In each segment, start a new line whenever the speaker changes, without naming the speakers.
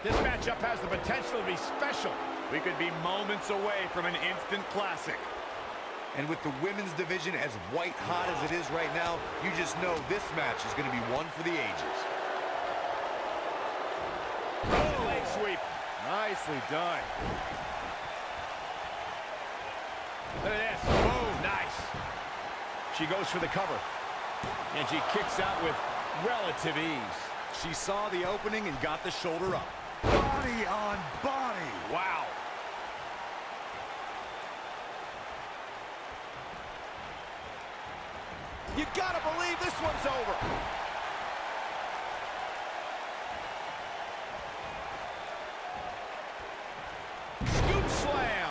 This matchup has the potential to be special.
We could be moments away from an instant classic.
And with the women's division as white hot as it is right now, you just know this match is going to be one for the ages.
Oh, leg sweep.
Nicely done.
Look at this. Oh, nice. She goes for the cover. And she kicks out with relative ease.
She saw the opening and got the shoulder up.
Body on body.
Wow. You gotta believe this one's over. Scoop slam.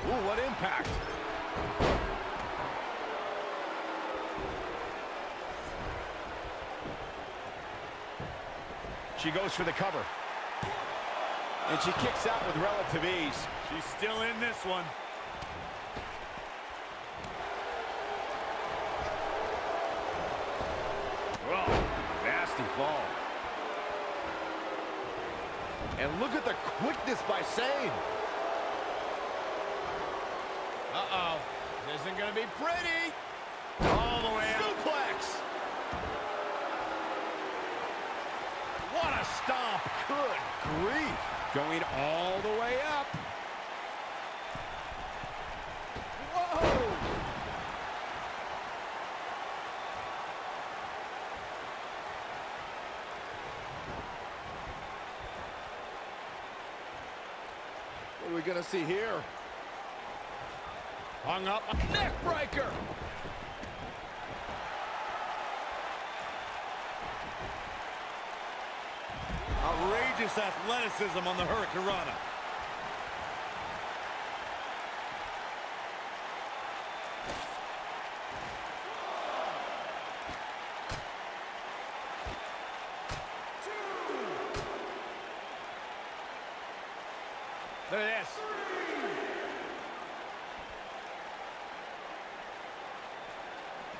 Ooh, what impact. She goes for the cover. And she kicks out with relative ease.
She's still in this one.
Oh, nasty fall. And look at the quickness by Sane. Uh-oh. This isn't going to be pretty.
All the way out.
Suplex. What a stomp. Good grief. Going all the way up. Whoa. What are we going to see here? Hung up. Neck breaker.
Outrageous athleticism on the Hurricanrana.
Look at this.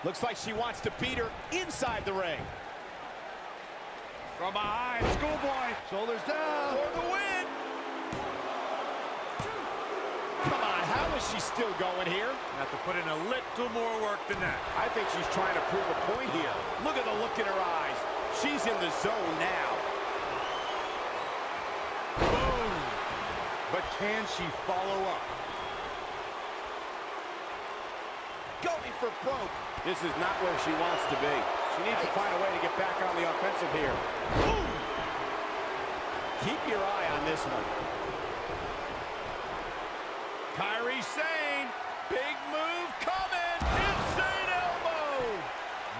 Looks like she wants to beat her inside the ring.
From behind, schoolboy. Shoulders down.
For the win. Come on, how is she still going here?
Have to put in a little more work than that.
I think she's trying to prove a point here. Look at the look in her eyes. She's in the zone now.
Boom! But can she follow up?
Going for broke. This is not where she wants to be. She needs to find a way to get back on the offensive here. Boom! Keep your eye on this one. Kairi Sane. Big move coming. Insane elbow.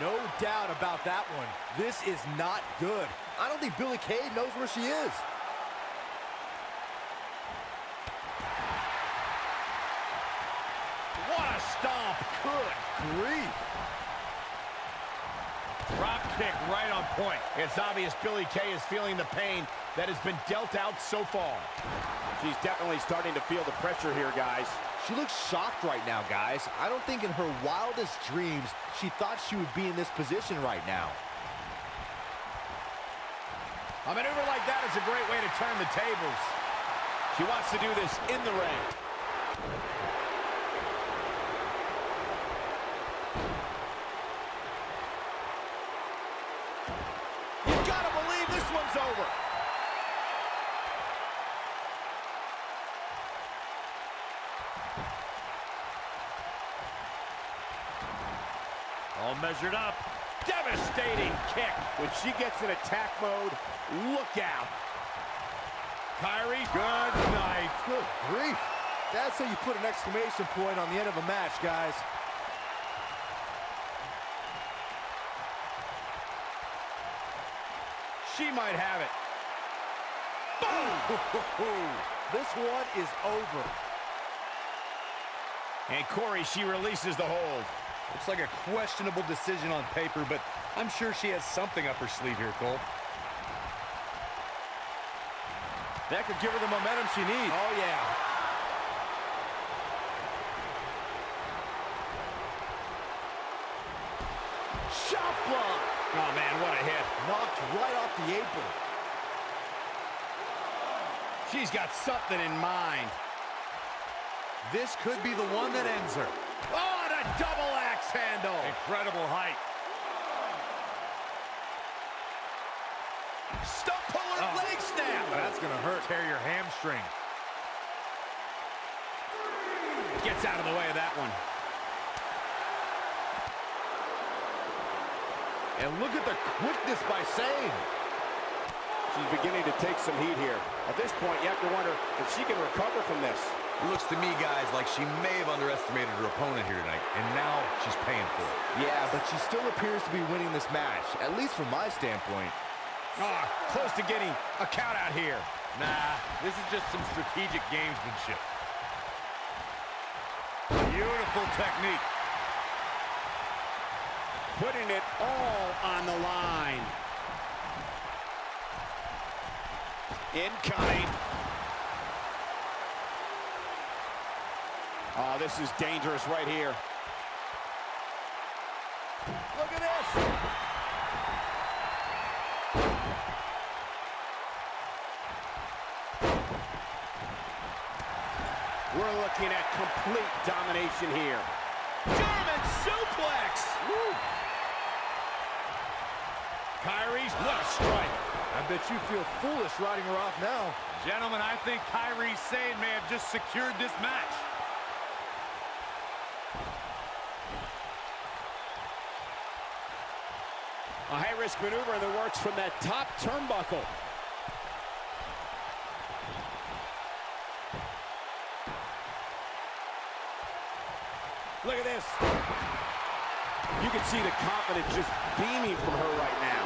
No doubt about that one. This is not good. I don't think Billie Kay knows where she is.
What a stomp. Good grief. Drop kick right on point. It's obvious Billie Kay is feeling the pain that has been dealt out so far. She's definitely starting to feel the pressure here, guys.
She looks shocked right now, guys. I don't think in her wildest dreams she thought she would be in this position right now.
A maneuver like that is a great way to turn the tables. She wants to do this in the ring. You gotta believe this one's over.
All measured up.
Devastating kick. When she gets in attack mode, look out. Kairi, good night.
Good grief. That's how you put an exclamation point on the end of a match, guys.
She might have it.
Boom! This one is over.
And Corey, she releases the hold.
Looks like a questionable decision on paper, but I'm sure she has something up her sleeve here, Cole.
That could give her the momentum she needs.
Oh, yeah.
Shot block.
Oh, man, what a hit.
Knocked right off the apron.
She's got something in mind.
This could be the one that ends her.
Oh, and a double axe handle.
Incredible height.
Stump puller leg snap.
That's going to hurt. Tear your hamstring.
Gets out of the way of that one.
And look at the quickness by Sane.
She's beginning to take some heat here. At this point, you have to wonder if she can recover from this.
It looks to me, guys, like she may have underestimated her opponent here tonight, and now she's paying for it.
Yeah, but she still appears to be winning this match, at least from my standpoint.
Close to getting a count out here.
Nah, this is just some strategic gamesmanship. Beautiful technique.
Putting it all on the line. Incoming. Oh, this is dangerous right here. Look at this. We're looking at complete domination here. German suplex. Woo. Kyrie's, what a strike.
I bet you feel foolish riding her off now.
Gentlemen, I think Kairi Sane may have just secured this match.
A high-risk maneuver in the works from that top turnbuckle. Look at this. You can see the confidence just beaming from her right now.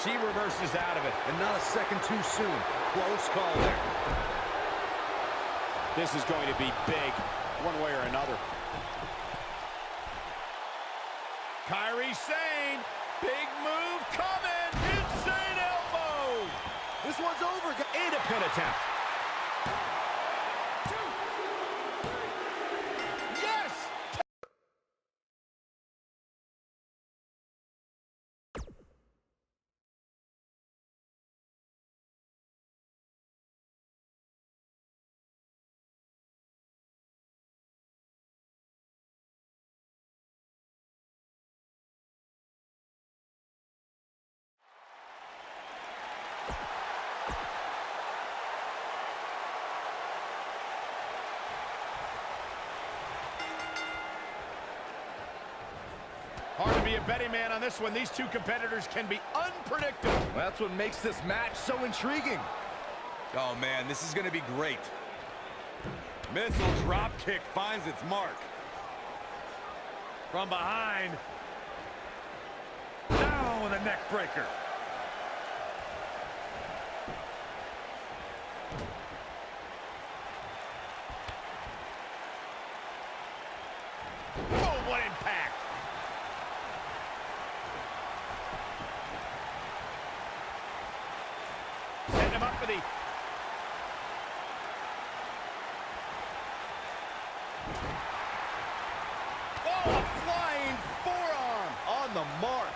She reverses out of it, and not a second too soon. Close call there.
This is going to be big, one way or another. Kairi Sane, big move coming. Insane elbow.
This one's over.
And a pin attempt. Yes! Hard to be a betting man on this one. These two competitors can be unpredictable.
Well, that's what makes this match so intriguing.
Oh, man, this is going to be great.
Missile drop kick finds its mark. From behind. Down with a neck breaker.
Oh, what impact! Setting him up for the... Oh, a flying forearm!
On the mark.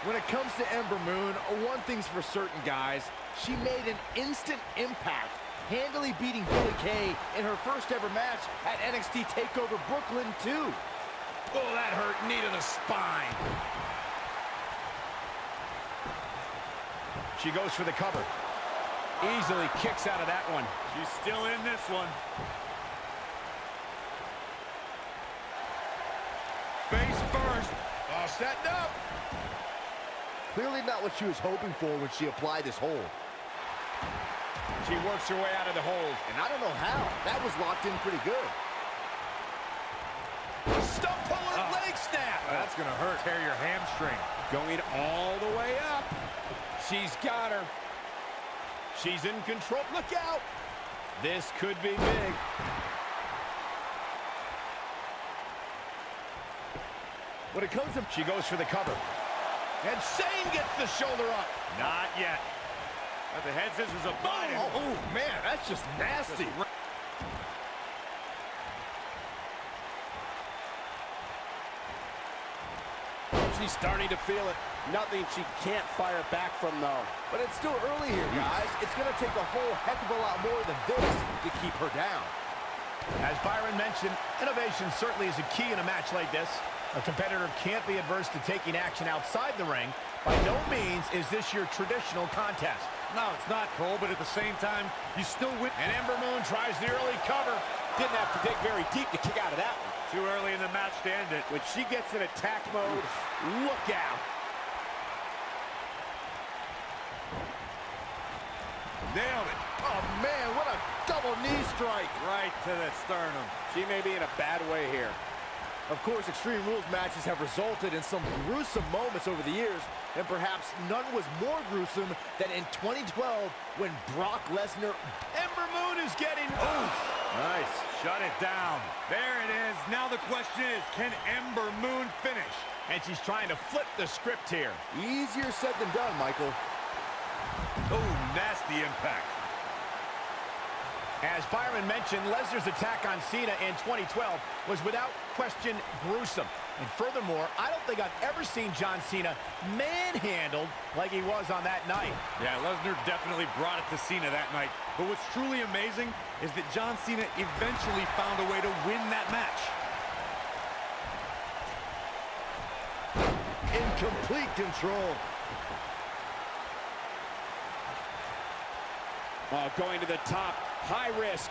When it comes to Ember Moon, one thing's for certain, guys. She made an instant impact, handily beating Billie Kay in her first ever match at NXT TakeOver Brooklyn 2.
Oh, that hurt. Knee to the spine. She goes for the cover. Easily kicks out of that one.
She's still in this one. Face first.
Oh, setting up.
Clearly not what she was hoping for when she applied this hold.
She works her way out of the hold.
And I don't know how. That was locked in pretty good.
Stump puller leg snap.
That's going to hurt. Tear your hamstring.
Going all the way up. She's got her. She's in control. Look out.
This could be big.
When it comes to...
She goes for the cover.
And Shane gets the shoulder up.
Not yet. But the head scissors are biting.
Oh, man, that's just nasty.
She's starting to feel it. Nothing she can't fire back from, though.
But it's still early here, guys. It's going to take a whole heck of a lot more than this to keep her down.
As Byron mentioned, innovation certainly is a key in a match like this. A competitor can't be adverse to taking action outside the ring. By no means is this your traditional contest.
No, it's not, Cole, but at the same time, you still win. And Ember Moon tries the early cover.
Didn't have to dig very deep to kick out of that one.
Too early in the match to end it.
When she gets in attack mode, look out.
Nailed it.
Oh, man, what a double knee strike.
Right to the sternum.
She may be in a bad way here.
Of course, Extreme Rules matches have resulted in some gruesome moments over the years, and perhaps none was more gruesome than in 2012 when Brock Lesnar...
Ember Moon is getting... Oh,
Nice.
shut it down. There it is. Now the question is, can Ember Moon finish? And she's trying to flip the script here.
Easier said than done, Michael.
Oh, nasty impact.
As Byron mentioned, Lesnar's attack on Cena in 2012 was without question gruesome. And furthermore, I don't think I've ever seen John Cena manhandled like he was on that night.
Yeah, Lesnar definitely brought it to Cena that night. But what's truly amazing is that John Cena eventually found a way to win that match.
In complete control.
Going to the top, high risk.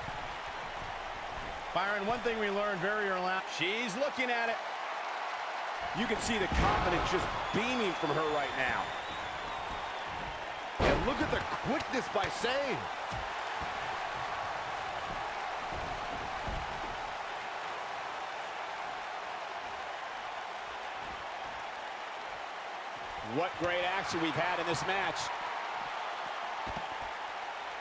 Byron, one thing we learned very early on, she's looking at it.
You can see the confidence just beaming from her right now.
And look at the quickness by Shane.
What great action we've had in this match.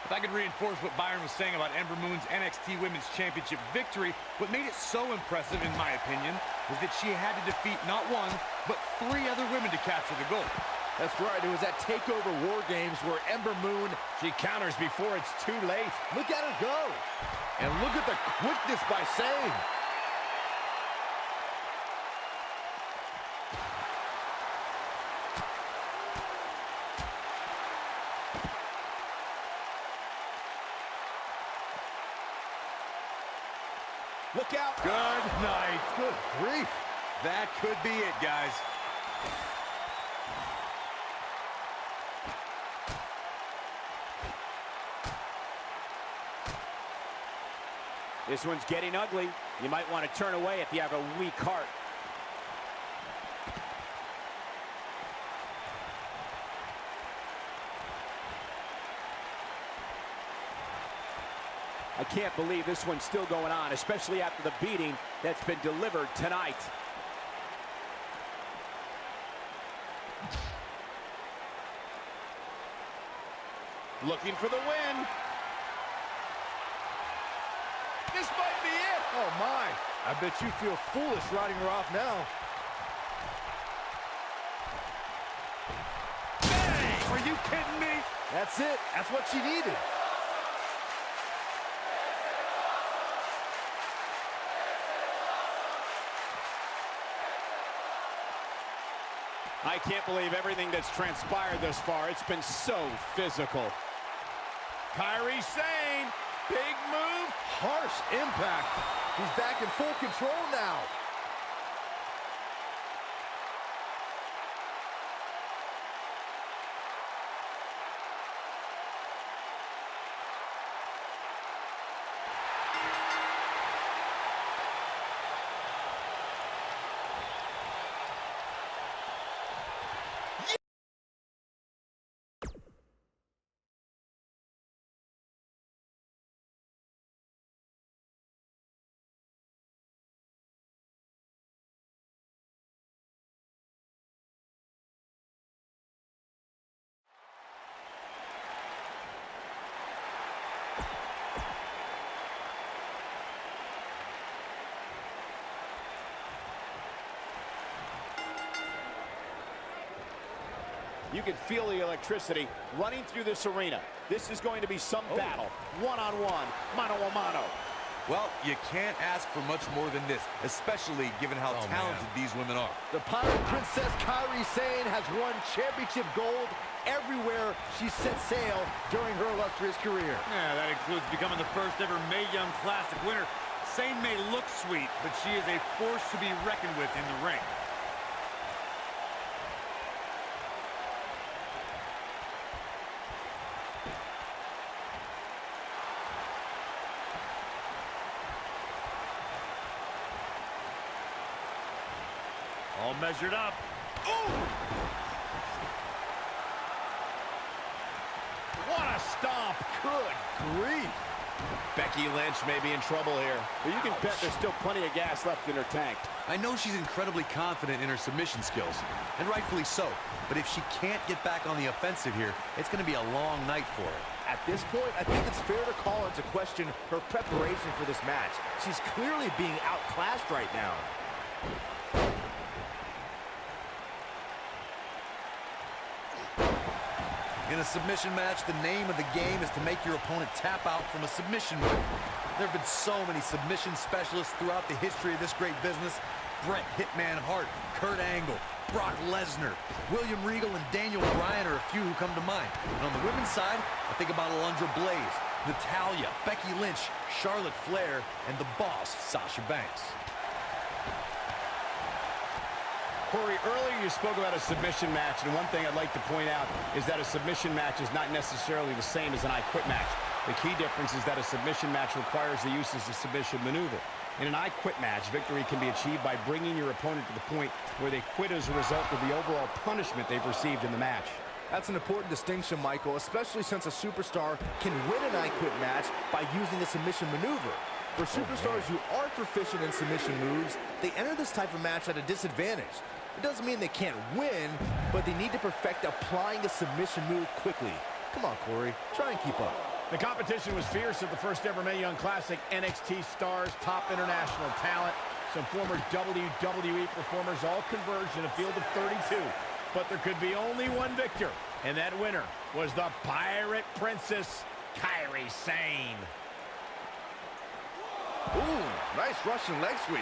If I could reinforce what Byron was saying about Ember Moon's NXT Women's Championship victory, what made it so impressive, in my opinion, was that she had to defeat not one, but 3 other women to capture the gold.
That's right. It was at TakeOver War Games where Ember Moon...
She counters before it's too late.
Look at her go. And look at the quickness by Shane.
Look out.
Good night.
Good grief.
That could be it, guys.
This one's getting ugly. You might want to turn away if you have a weak heart. I can't believe this one's still going on, especially after the beating that's been delivered tonight.
Looking for the win.
This might be it.
Oh, my. I bet you feel foolish riding her off now.
Bang! Are you kidding me?
That's it. That's what she needed.
I can't believe everything that's transpired thus far. It's been so physical.
Kairi Sane, big move.
Harsh impact. He's back in full control now.
You can feel the electricity running through this arena. This is going to be some battle. One-on-one, mano-a-mano.
Well, you can't ask for much more than this, especially given how talented these women are.
The Pirate Princess Kairi Sane has won championship gold everywhere she set sail during her illustrious career.
Yeah, that includes becoming the first ever Mae Young Classic winner. Sane may look sweet, but she is a force to be reckoned with in the ring. All measured up.
Ooh! What a stomp. Good grief.
Becky Lynch may be in trouble here, but you can bet there's still plenty of gas left in her tank.
I know she's incredibly confident in her submission skills, and rightfully so. But if she can't get back on the offensive here, it's going to be a long night for her.
At this point, I think it's fair to call into question her preparation for this match. She's clearly being outclassed right now.
In a submission match, the name of the game is to make your opponent tap out from a submission move. There have been so many submission specialists throughout the history of this great business. Bret Hitman Hart, Kurt Angle, Brock Lesnar, William Regal, and Daniel Bryan are a few who come to mind. And on the women's side, I think about Alundra Blaze, Natalya, Becky Lynch, Charlotte Flair, and the boss, Sasha Banks.
Corey, earlier you spoke about a submission match, and one thing I'd like to point out is that a submission match is not necessarily the same as an I Quit match. The key difference is that a submission match requires the use of a submission maneuver. In an I Quit match, victory can be achieved by bringing your opponent to the point where they quit as a result of the overall punishment they've received in the match.
That's an important distinction, Michael, especially since a superstar can win an I Quit match by using a submission maneuver. For superstars who aren't proficient in submission moves, they enter this type of match at a disadvantage. It doesn't mean they can't win, but they need to perfect applying a submission move quickly. Come on, Corey, try and keep up.
The competition was fierce at the first ever Mae Young Classic. NXT stars, top international talent, some former WWE performers all converged in a field of 32. But there could be only one victor, and that winner was the Pirate Princess, Kairi Sane.
Ooh, nice Russian leg sweep.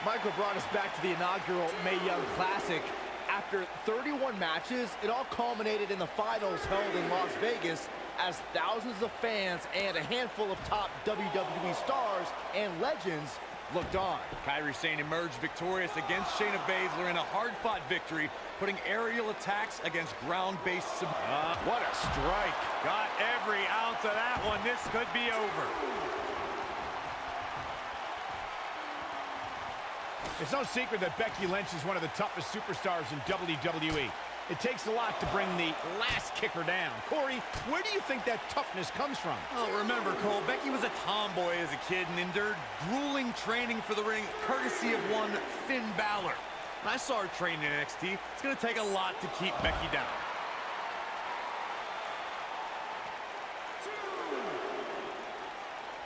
Michael brought us back to the inaugural Mae Young Classic. After 31 matches, it all culminated in the finals held in Las Vegas as thousands of fans and a handful of top WWE stars and legends looked on.
Kairi Sane emerged victorious against Shayna Baszler in a hard-fought victory, putting aerial attacks against ground-based
What a strike.
Got every ounce of that one. This could be over.
It's no secret that Becky Lynch is one of the toughest superstars in WWE. It takes a lot to bring the last kicker down. Corey, where do you think that toughness comes from?
Oh, remember, Cole, Becky was a tomboy as a kid and endured grueling training for the ring, courtesy of one Finn Balor. When I saw her train in NXT, it's going to take a lot to keep Becky down.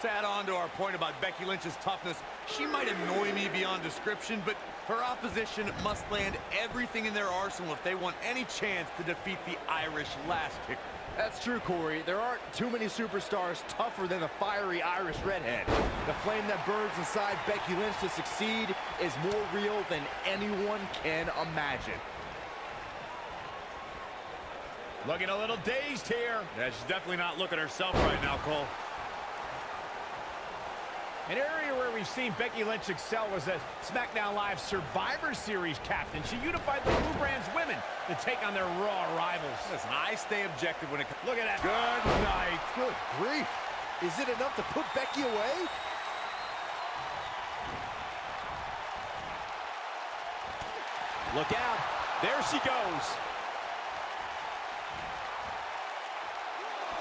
To add on to our point about Becky Lynch's toughness, she might annoy me beyond description, but her opposition must land everything in their arsenal if they want any chance to defeat the Irish last kicker.
That's true, Corey. There aren't too many superstars tougher than the fiery Irish redhead. The flame that burns inside Becky Lynch to succeed is more real than anyone can imagine.
Looking a little dazed here.
Yeah, she's definitely not looking herself right now, Cole.
An area where we've seen Becky Lynch excel was as SmackDown Live Survivor Series captain. She unified the Blue Brand's women to take on their Raw rivals.
Listen, I stay objective when it comes.
Look at that.
Good night.
Good grief. Is it enough to put Becky away?
Look out. There she goes.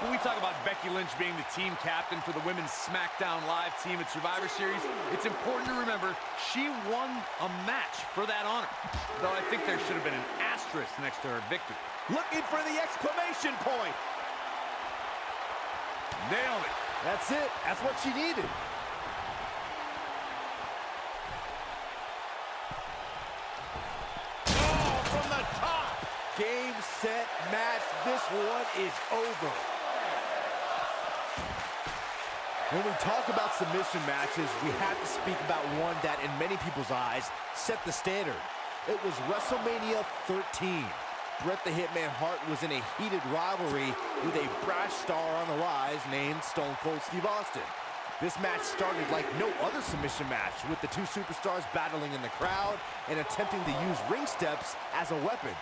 When we talk about Becky Lynch being the team captain for the Women's SmackDown Live team at Survivor Series, it's important to remember she won a match for that honor. Though I think there should have been an asterisk next to her victory.
Looking for the exclamation point.
Nailed it.
That's it. That's what she needed.
Oh, from the top.
Game, set, match. This one is over. When we talk about submission matches, we have to speak about one that, in many people's eyes, set the standard. It was WrestleMania 13. Bret the Hitman Hart was in a heated rivalry with a brash star on the rise named Stone Cold Steve Austin. This match started like no other submission match, with the two superstars battling in the crowd and attempting to use ring steps as a weapon.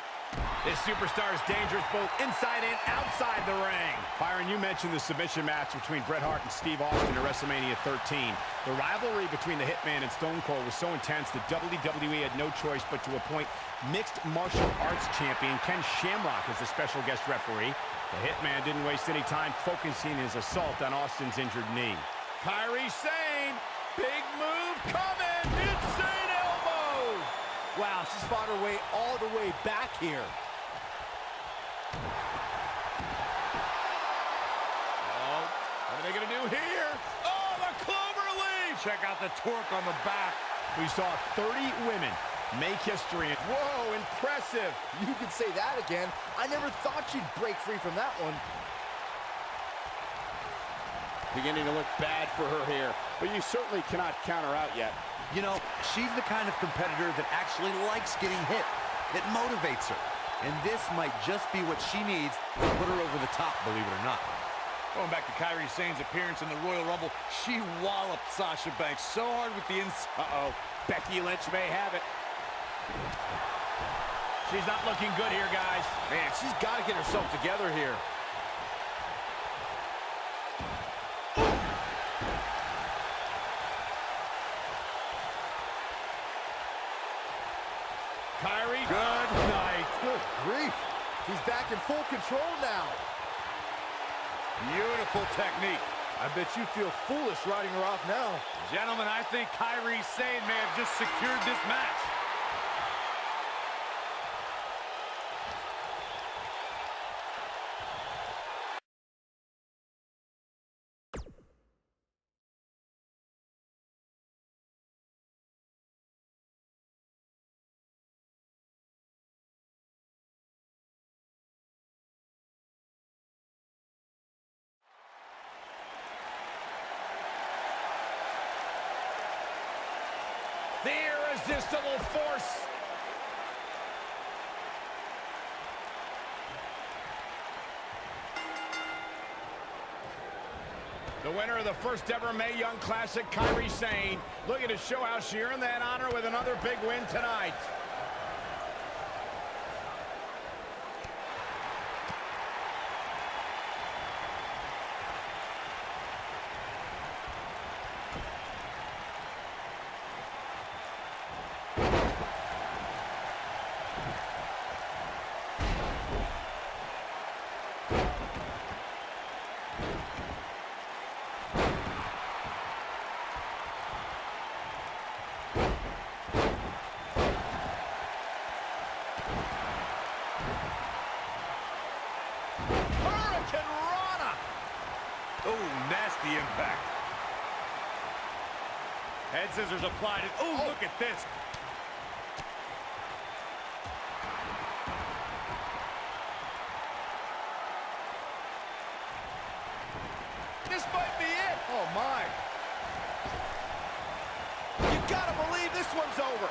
This superstar is dangerous both inside and outside the ring. Byron, you mentioned the submission match between Bret Hart and Steve Austin at WrestleMania 13. The rivalry between the Hitman and Stone Cold was so intense that WWE had no choice but to appoint mixed martial arts champion Ken Shamrock as the special guest referee. The Hitman didn't waste any time focusing his assault on Austin's injured knee. Kairi Sane, big move coming, insane elbow!
Wow, she's fought her way all the way back here.
Oh, what are they gonna do here? Oh, the clover leaf!
Check out the torque on the back.
We saw 30 women make history. Whoa, impressive.
You could say that again. I never thought she'd break free from that one.
Beginning to look bad for her here, but you certainly cannot count her out yet.
You know, she's the kind of competitor that actually likes getting hit, that motivates her. And this might just be what she needs to put her over the top, believe it or not.
Going back to Kairi Sane's appearance in the Royal Rumble, she walloped Sasha Banks so hard with the inside.
Uh-oh, Becky Lynch may have it.
She's not looking good here, guys.
Man, she's got to get herself together here.
Kairi, good night.
Good grief. He's back in full control now.
Beautiful technique.
I bet you feel foolish riding her off now.
Gentlemen, I think Kairi Sane may have just secured this match.
The irresistible force. The winner of the first ever Mae Young Classic, Kairi Sane, looking to show how she earned that honor with another big win tonight.
Oh, nasty impact. Head scissors applied. Oh, look at this.
This might be it.
Oh, my.
You gotta believe this one's over.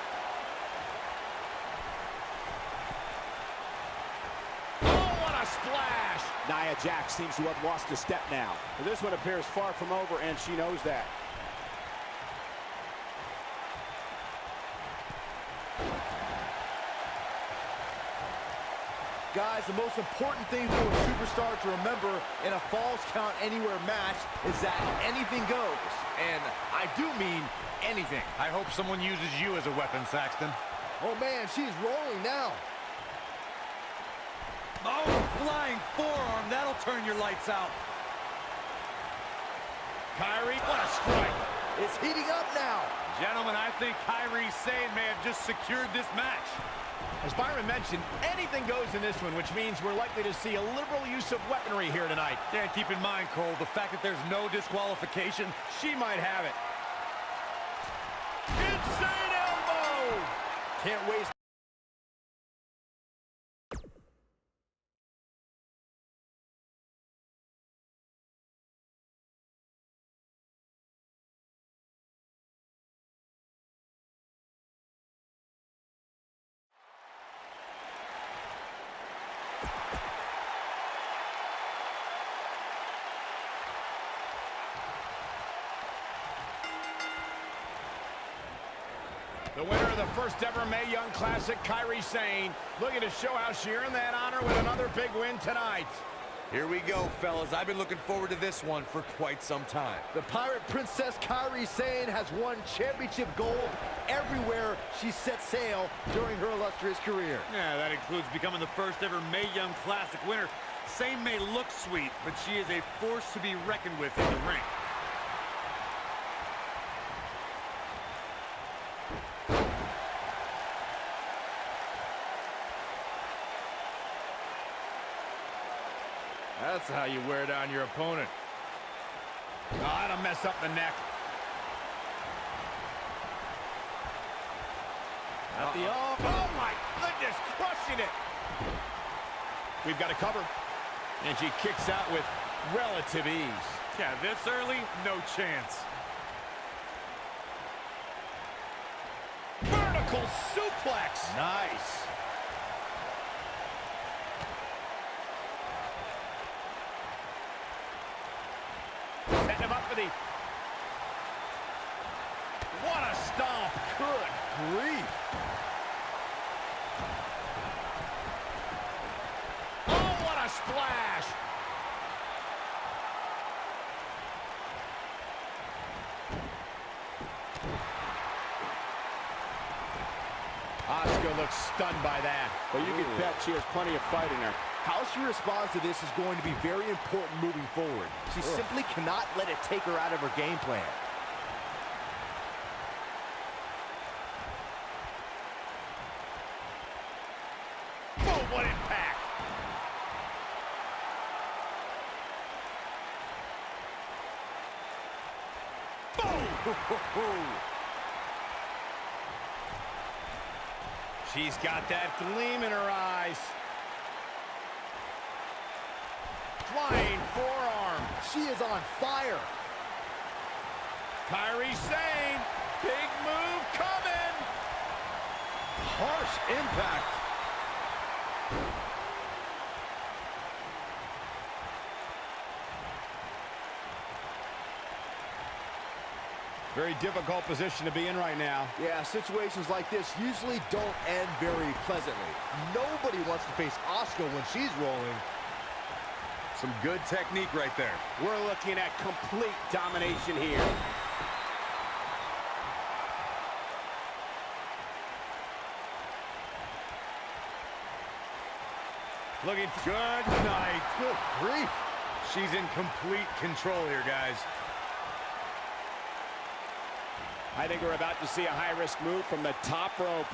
Oh, what a splash.
Nia Jax seems to have lost a step now. This one appears far from over, and she knows that.
Guys, the most important thing for a superstar to remember in a Falls Count Anywhere match is that anything goes. And I do mean anything.
I hope someone uses you as a weapon, Saxton.
Oh, man, she's rolling now.
Oh, flying forearm. That'll turn your lights out.
Kairi, what a strike.
It's heating up now.
Gentlemen, I think Kairi Sane may have just secured this match.
As Byron mentioned, anything goes in this one, which means we're likely to see a liberal use of weaponry here tonight.
Yeah, keep in mind, Cole, the fact that there's no disqualification.
She might have it. Insane elbow!
Can't waste.
The winner of the first ever Mae Young Classic, Kairi Sane, looking to show how she earned that honor with another big win tonight.
Here we go, fellas. I've been looking forward to this one for quite some time.
The Pirate Princess Kairi Sane has won championship gold everywhere she set sail during her illustrious career.
Yeah, that includes becoming the first ever Mae Young Classic winner. Sane may look sweet, but she is a force to be reckoned with in the ring.
That's how you wear down your opponent.
Oh, that'll mess up the neck. Oh my goodness, crushing it. We've got a cover. And she kicks out with relative ease.
Yeah, this early, no chance.
Vertical suplex.
Nice.
Setting him up for the... What a stomp. Good grief. Oh, what a splash. Asuka looks stunned by that.
But you can bet she has plenty of fight in her.
How she responds to this is going to be very important moving forward. She simply cannot let it take her out of her game plan.
Oh, what impact. Boom! She's got that gleam in her eyes. Flying forearm.
She is on fire.
Kairi Sane, big move coming.
Harsh impact.
Very difficult position to be in right now.
Yeah, situations like this usually don't end very pleasantly. Nobody wants to face Asuka when she's rolling.
Some good technique right there.
We're looking at complete domination here. Looking good night.
Good grief.
She's in complete control here, guys.
I think we're about to see a high-risk move from the top rope.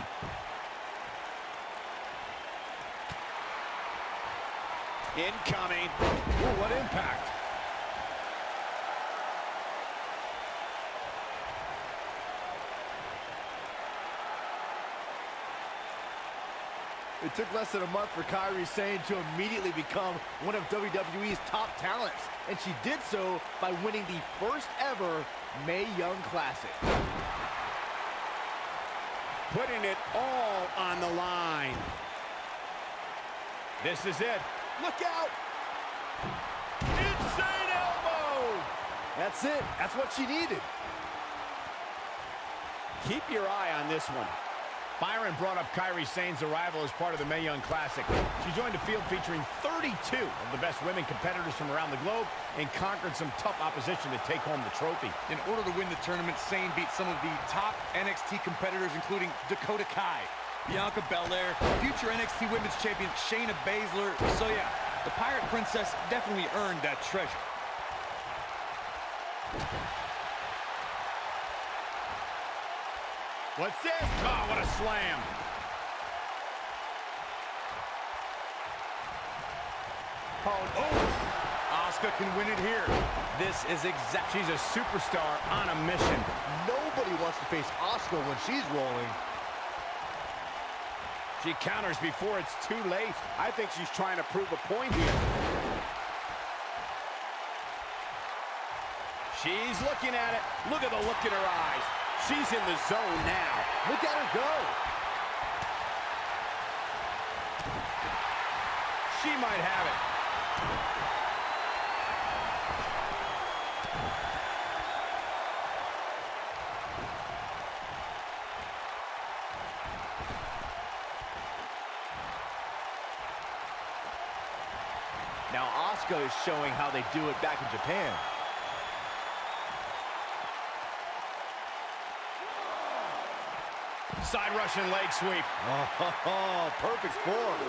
Incoming.
Ooh, what impact. It took less than a month for Kairi Sane to immediately become one of WWE's top talents. And she did so by winning the first ever Mae Young Classic.
Putting it all on the line. This is it.
Look out!
Insane elbow!
That's it. That's what she needed.
Keep your eye on this one. Byron brought up Kairi Sane's arrival as part of the Mae Young Classic. She joined a field featuring 32 of the best women competitors from around the globe and conquered some tough opposition to take home the trophy.
In order to win the tournament, Sane beat some of the top NXT competitors, including Dakota Kai, Bianca Belair, future NXT Women's Champion Shayna Baszler. So yeah, the Pirate Princess definitely earned that treasure.
What's this? Oh, what a slam.
Oh, Asuka can win it here.
This is exactly...
She's a superstar on a mission.
Nobody wants to face Asuka when she's rolling.
She counters before it's too late. I think she's trying to prove a point here. She's looking at it. Look at the look in her eyes. She's in the zone now.
Look at her go.
She might have it.
Now Asuka is showing how they do it back in Japan.
Side Russian leg sweep.
Oh, perfect form.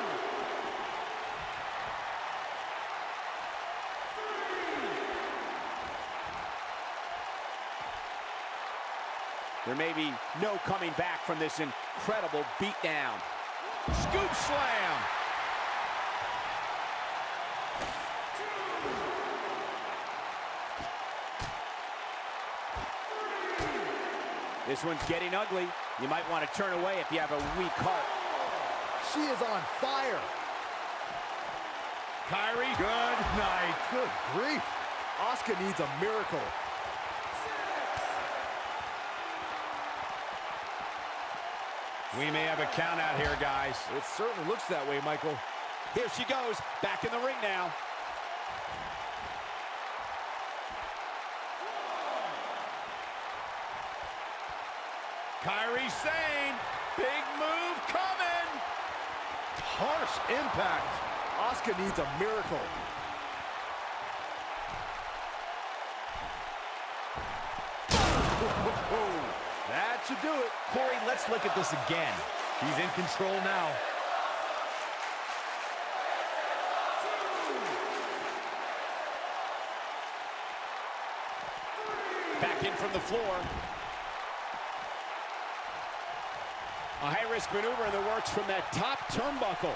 There may be no coming back from this incredible beatdown.
Scoop slam.
This one's getting ugly. You might want to turn away if you have a weak heart.
She is on fire.
Kyrie, good night.
Good grief. Asuka needs a miracle.
We may have a count out here, guys.
It certainly looks that way, Michael.
Here she goes, back in the ring now.
Kyrie Sane, big move coming.
Harsh impact. Asuka needs a miracle. That should do it.
Corey, let's look at this again. He's in control now.
Back in from the floor. A high-risk maneuver in the works from that top turnbuckle.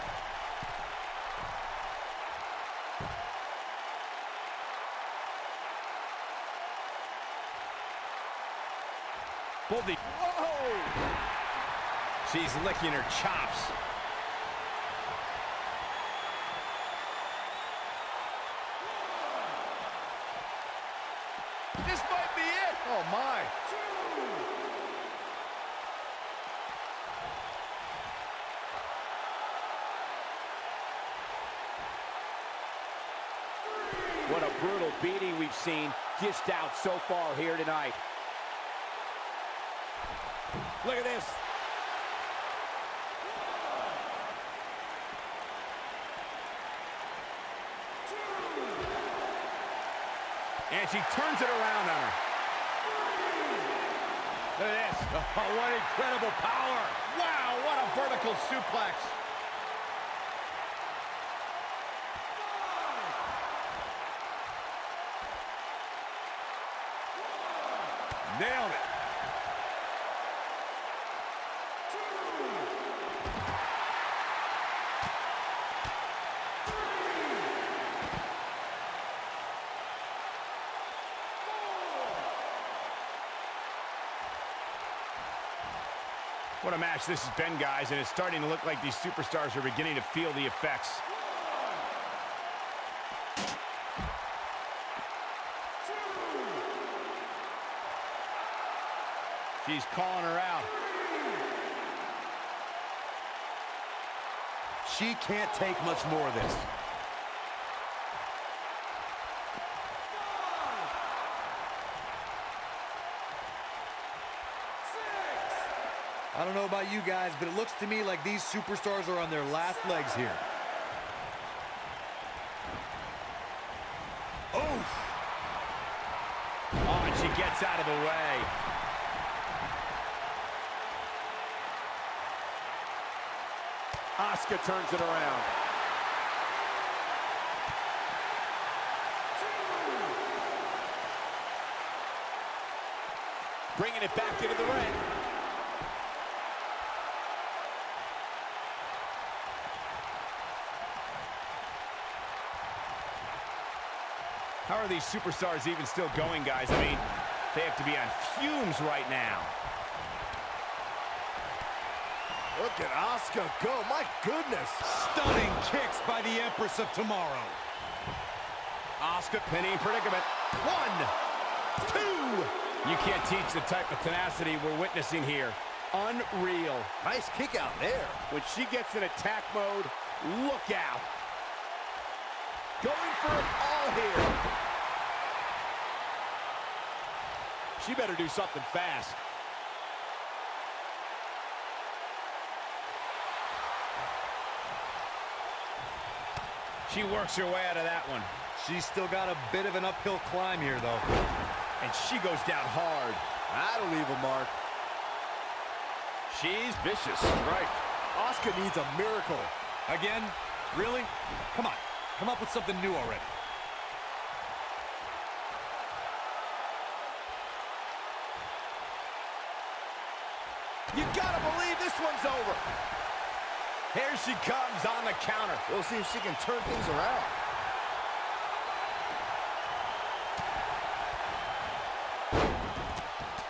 Whoa! She's licking her chops. This might be it.
Oh, my.
What a brutal beating we've seen dished out so far here tonight. Look at this.
And she turns it around on her. Look at this. Oh, what incredible power. Wow, what a vertical suplex. Nailed it. What a match this has been, guys, and it's starting to look like these superstars are beginning to feel the effects. She's calling her out.
She can't take much more of this. I don't know about you guys, but it looks to me like these superstars are on their last legs here.
Oh, and she gets out of the way.
Asuka turns it around. Bringing it back into the ring.
How are these superstars even still going, guys? I mean, they have to be on fumes right now.
Look at Asuka go. My goodness.
Stunning kicks by the Empress of Tomorrow.
Asuka pinning predicament. 1, 2. You can't teach the type of tenacity we're witnessing here. Unreal.
Nice kick out there.
When she gets in attack mode, look out. Going for it all here. She better do something fast.
She works her way out of that one.
She's still got a bit of an uphill climb here, though.
And she goes down hard.
That'll leave a mark.
She's vicious.
Right. Asuka needs a miracle.
Again? Really? Come on. Come up with something new already.
You gotta believe this one's over.
Here she comes on the counter.
We'll see if she can turn things around.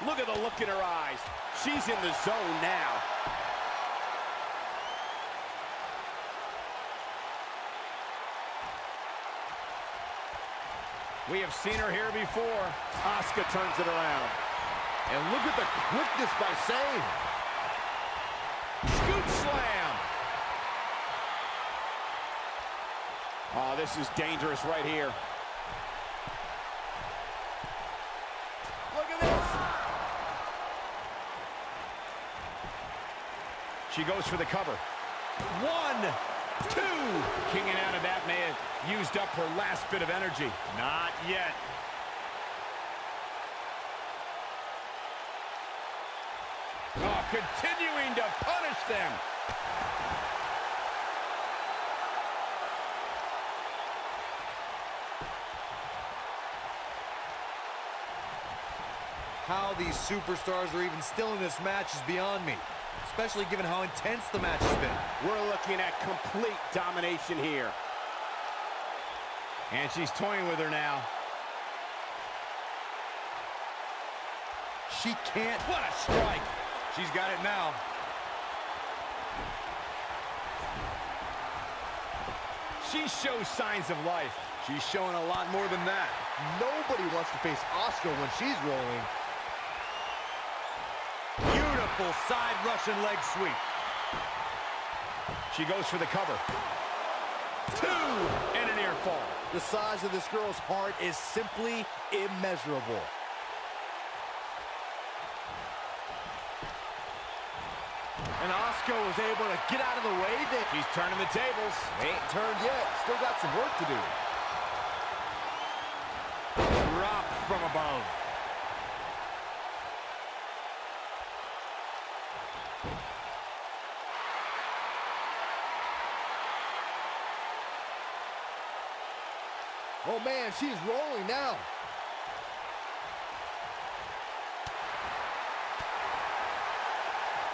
Look at the look in her eyes. She's in the zone now.
We have seen her here before.
Asuka turns it around.
And look at the quickness by Sane.
Scoop slam.
Oh, this is dangerous right here. Look at this.
She goes for the cover. 1, 2. Kicking out of that may have used up her last bit of energy.
Not yet.
Oh, continuing to punish them.
How these superstars are even still in this match is beyond me, especially given how intense the match has been.
We're looking at complete domination here.
And she's toying with her now.
She can't.
What a strike.
She's got it now.
She shows signs of life.
She's showing a lot more than that.
Nobody wants to face Asuka when she's rolling.
Beautiful side Russian leg sweep.
She goes for the cover. 2 and a near fall.
The size of this girl's heart is simply immeasurable. And Asuka was able to get out of the way.
She's turning the tables.
Ain't turned yet. Still got some work to do.
Drop from above.
Oh, man, she's rolling now.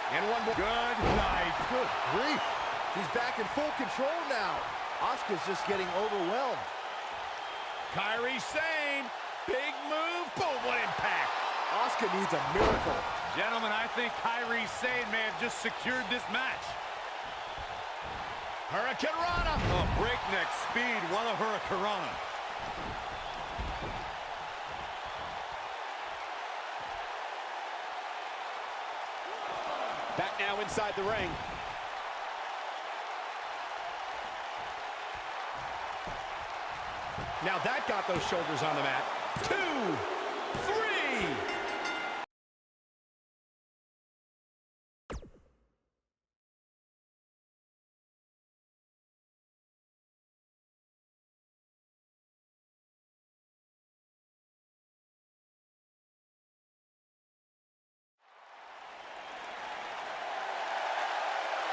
And one more.
Good night.
Good grief. She's back in full control now. Asuka's just getting overwhelmed.
Kairi Sane. Big move. Boom, what impact.
Asuka needs a miracle.
Gentlemen, I think Kairi Sane may have just secured this match.
Hurricane Rana.
Oh, breakneck speed, what a Hurricane.
Back now inside the ring.
Now that got those shoulders on the mat. 2, 3.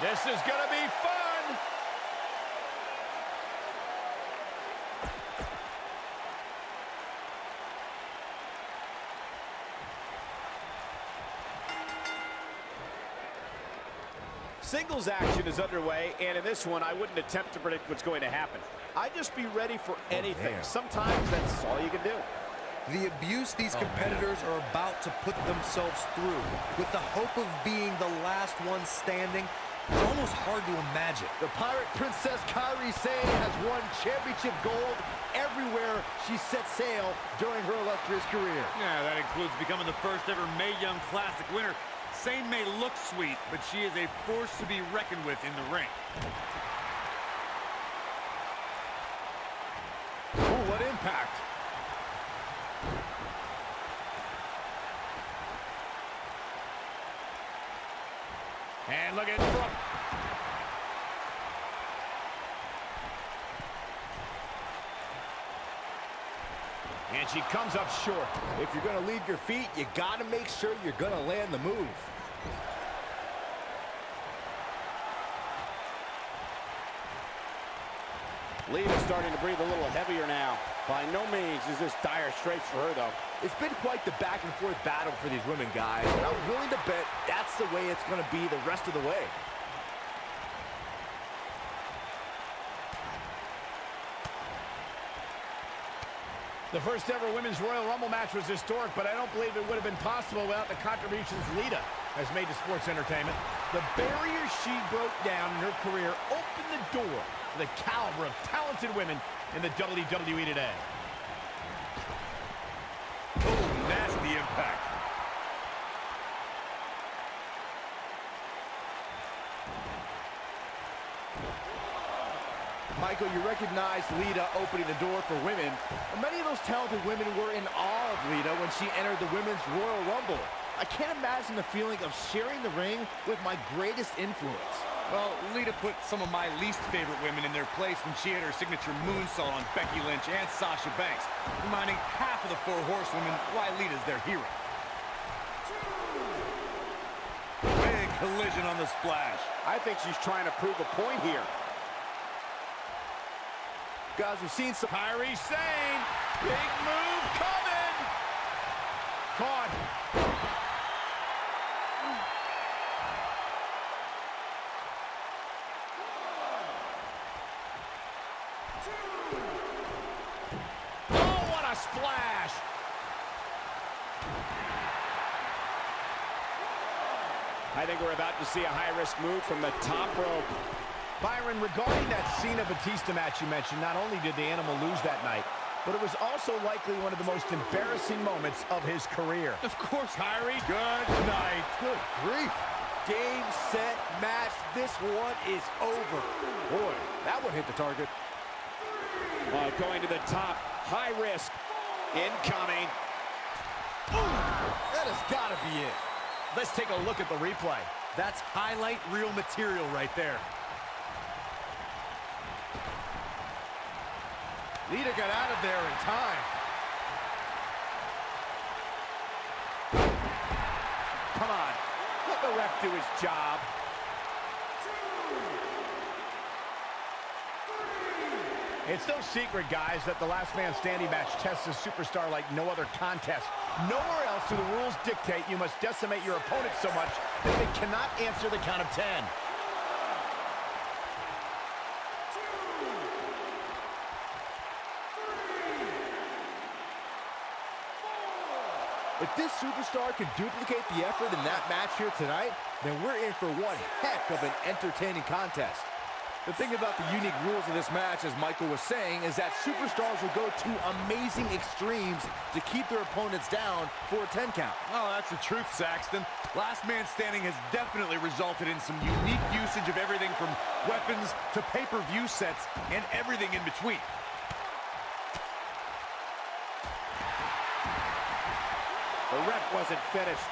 This is gonna be fun.
Singles action is underway, and in this one, I wouldn't attempt to predict what's going to happen. I'd just be ready for anything. Sometimes that's all you can do.
The abuse these competitors are about to put themselves through, with the hope of being the last one standing, it's almost hard to imagine.
The Pirate Princess Kairi Sane has won championship gold everywhere she set sail during her illustrious career.
Yeah, that includes becoming the first ever Mae Young Classic winner. Sane may look sweet, but she is a force to be reckoned with in the ring.
man looking from... And she comes up short.
If you're going to leave your feet, you got to make sure you're going to land the move.
Lita's starting to breathe a little heavier now. By no means is this dire straits for her, though.
It's been quite the back-and-forth battle for these women, guys, and I'm willing to bet that's the way it's going to be the rest of the way.
The first ever Women's Royal Rumble match was historic, but I don't believe it would have been possible without the contributions Lita has made to sports entertainment. The barriers she broke down in her career opened the door to the caliber of talented women in the WWE today.
Oh, nasty impact.
Michael, you recognize Lita opening the door for women. Many of those talented women were in awe of Lita when she entered the Women's Royal Rumble. I can't imagine the feeling of sharing the ring with my greatest influence.
Well, Lita put some of my least favorite women in their place when she had her signature moonsault on Becky Lynch and Sasha Banks, reminding half of the four horsewomen why Lita's their hero. Big collision on the splash.
I think she's trying to prove a point here.
Guys, we've seen some...
Kairi Sane, big move coming. Caught. Oh, what a splash.
I think we're about to see a high-risk move from the top rope.
Byron, regarding that Cena Batista match you mentioned, not only did the Animal lose that night, but it was also likely one of the most embarrassing moments of his career.
Of course, Kairi. Good night.
Good grief. Game, set, match. This one is over. Boy, that one hit the target.
Going to the top. High risk. Incoming.
Ooh, that has got to be it.
Let's take a look at the replay.
That's highlight reel material right there.
Lita got out of there in time.
Come on. Let the ref do his job.
It's no secret, guys, that the last man standing match tests a superstar like no other contest. Nowhere else do the rules dictate you must decimate your opponent so much that they cannot answer the count of 10.
If this superstar can duplicate the effort in that match here tonight, then we're in for one heck of an entertaining contest. The thing about the unique rules of this match, as Michael was saying, is that superstars will go to amazing extremes to keep their opponents down for a 10 count.
Oh, that's the truth, Saxton. Last man standing has definitely resulted in some unique usage of everything from weapons to pay-per-view sets and everything in between.
The ref wasn't finished.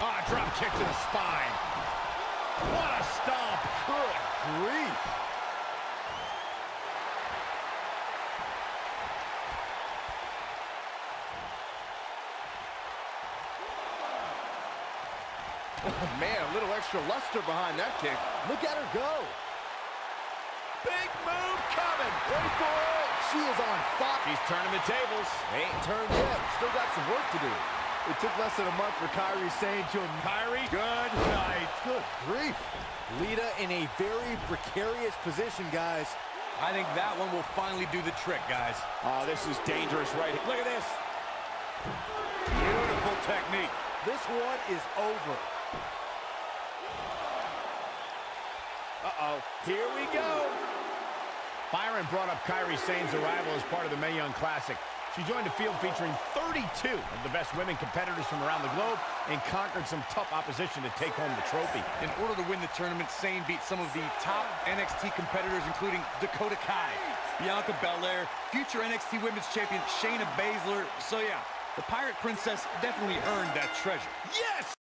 Ah, drop kick to the spine. What a stomp.
Good grief. Oh, man, a little extra luster behind that kick. Look at her go.
Big move coming.
Wait for it. She is on fire.
She's turning the tables.
Ain't turned yet. Still got some work to do. It took less than a month for Kairi Sane to...
Kairi, good night.
Good grief. Lita in a very precarious position, guys.
I think that one will finally do the trick, guys.
Oh, this is dangerous right here. Look at this.
Beautiful technique.
This one is over.
Uh-oh. Here we go.
Byron brought up Kairi Sane's arrival as part of the Mae Young Classic. She joined a field featuring 32 of the best women competitors from around the globe and conquered some tough opposition to take home the trophy.
In order to win the tournament, Sane beat some of the top NXT competitors, including Dakota Kai, Bianca Belair, future NXT Women's Champion Shayna Baszler. So yeah, the Pirate Princess definitely earned that treasure.
Yes!